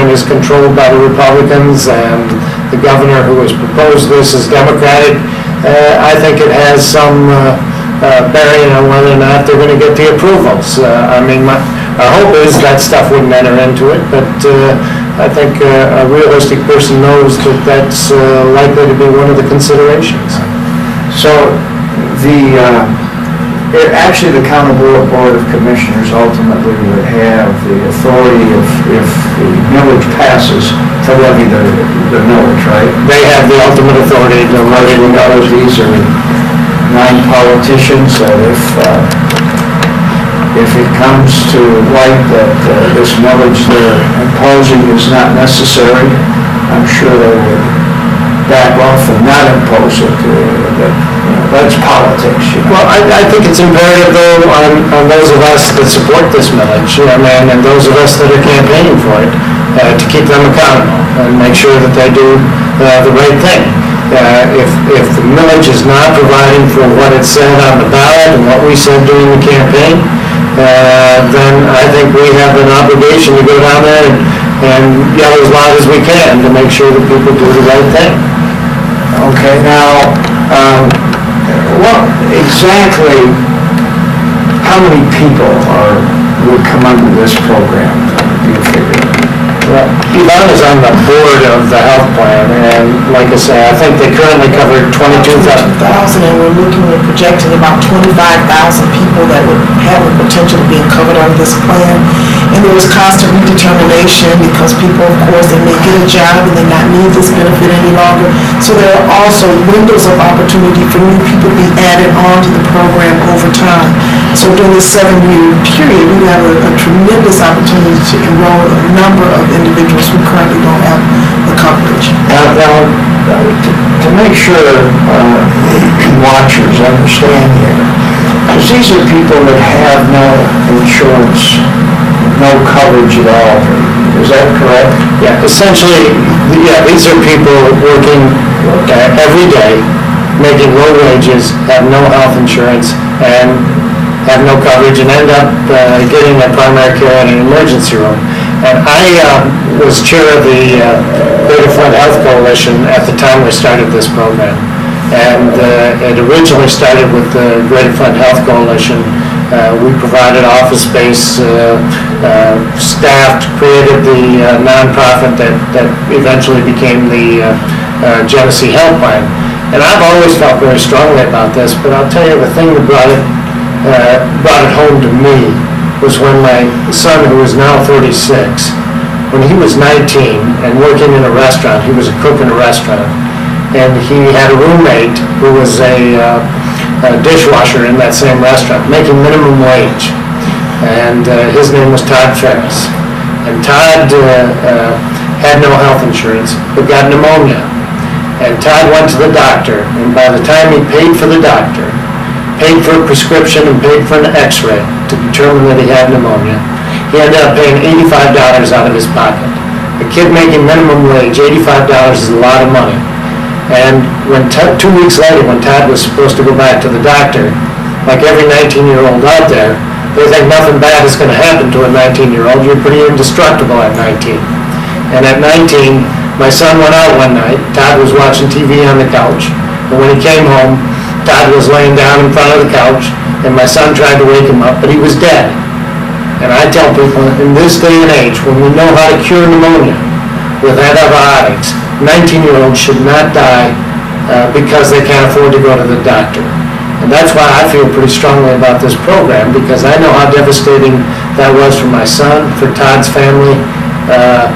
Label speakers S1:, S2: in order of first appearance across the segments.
S1: government is controlled by the Republicans and the governor who has proposed this is Democratic, I think it has some bearing on whether or not they're going to get the approvals. I mean, our hope is that stuff wouldn't enter into it, but I think a realistic person knows that that's likely to be one of the considerations.
S2: So actually the County Board of Commissioners ultimately would have the authority if the millage passes to levy the millage, right?
S1: They have the ultimate authority to levy the millage.
S2: These are 9 politicians that if it comes to light that this millage they're imposing is not necessary, I'm sure they would back off and not impose it. That's politics.
S1: Well, I think it's imperative, though, on those of us that support this millage, and those of us that are campaigning for it, to keep them accountable and make sure that they do the right thing. If the millage is not providing for what it said on the ballot and what we said during the campaign, then I think we have an obligation to go down there and yell as loud as we can to make sure that people do the right thing.
S2: Okay, now, what exactly, how many people would come under this program, do you figure?
S1: Well, Yvonne is on the board of the health plan, and like I say, I think they currently cover 22,000.
S3: And we're looking at projecting about 25,000 people that would have the potential of being covered under this plan. And there is constant redetermination because people, of course, they may get a job and they not need this benefit any longer. So there are also windows of opportunity for new people to be added on to the program over time. So during this 7-year period, we have a tremendous opportunity to enroll a number of individuals who currently don't have the coverage.
S2: Now, to make sure watchers understand here, because these are people that have no insurance, no coverage at all. Is that correct?
S1: Yeah, essentially, these are people working every day, making low wages, have no health insurance, and have no coverage, and end up getting a primary care in an emergency room. And I was chair of the Greater Flint Health Coalition at the time we started this program. And it originally started with the Greater Flint Health Coalition. We provided office space, staffed, created the nonprofit that eventually became the Genesee Health Plan. And I've always felt very strongly about this, but I'll tell you the thing that brought it home to me was when my son, who is now 36, when he was 19 and working in a restaurant, he was a cook in a restaurant, and he had a roommate who was a dishwasher in that same restaurant, making minimum wage, and his name was Todd Ferris. And Todd had no health insurance, but got pneumonia. And Todd went to the doctor, and by the time he paid for the doctor, paid for a prescription and paid for an x-ray to determine that he had pneumonia, he ended up paying $85 out of his pocket. A kid making minimum wage, $85 is a lot of money. And when 2 weeks later, when Todd was supposed to go back to the doctor, like every 19-year-old out there, they think nothing bad is going to happen to a 19-year-old. You're pretty indestructible at 19. And at 19, my son went out one night. Todd was watching TV on the couch. And when he came home, Todd was laying down in front of the couch, and my son tried to wake him up, but he was dead. And I tell people, in this day and age, when we know how to cure pneumonia with antibiotics, 19-year-olds should not die because they can't afford to go to the doctor. And that's why I feel pretty strongly about this program, because I know how devastating that was for my son, for Todd's family. I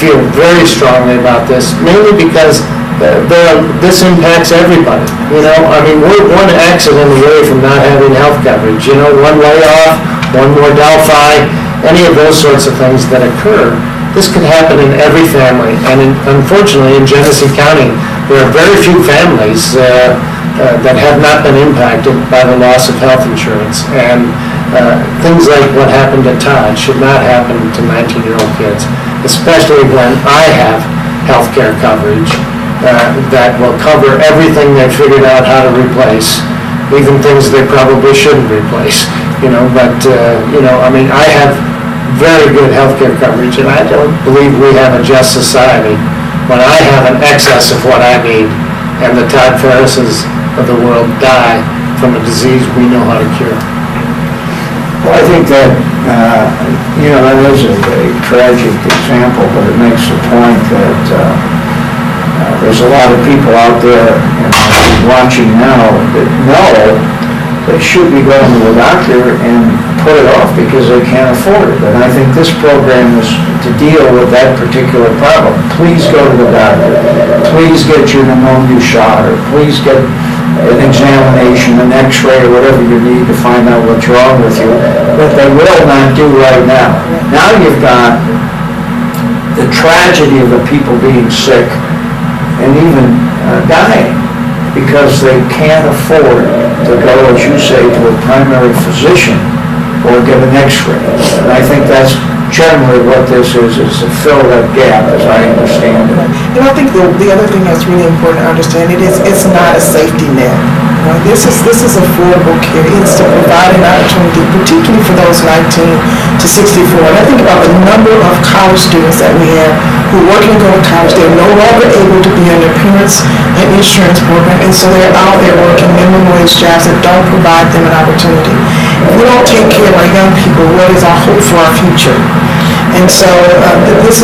S1: feel very strongly about this, mainly because this impacts everybody. We're one accident away from not having health coverage. One layoff, one more Delphi, any of those sorts of things that occur. This could happen in every family, and unfortunately in Genesee County, there are very few families that have not been impacted by the loss of health insurance. And things like what happened to Todd should not happen to 19-year-old kids, especially when I have health care coverage that will cover everything they've figured out how to replace, even things they probably shouldn't replace. I have very good healthcare coverage, and I don't believe we have a just society when I have an excess of what I need, and the Todd Ferrises of the world die from a disease we know how to cure.
S2: Well, I think that, that is a tragic example, but it makes the point that there's a lot of people out there watching now that know they should be going to the doctor and put it off because they can't afford it. And I think this program is to deal with that particular problem. Please go to the doctor. Please get your pneumonia shot, or please get an examination, an x-ray, or whatever you need to find out what's wrong with you, that they will not do right now. Now you've got the tragedy of the people being sick and even dying because they can't afford to go, as you say, to a primary physician or get an x-ray. And I think that's generally what this is to fill that gap, as I understand it.
S3: And I think the other thing that's really important to understand, it's not a safety net. This is affordable care. It's to provide an opportunity, particularly for those 19 to 64. And I think about the number of college students that we have who are working to go to college. They're no longer able to be on their parents' insurance program, and so they're out there working minimum wage jobs that don't provide them an opportunity. If we don't take care of our young people, what is our hope for our future? And so this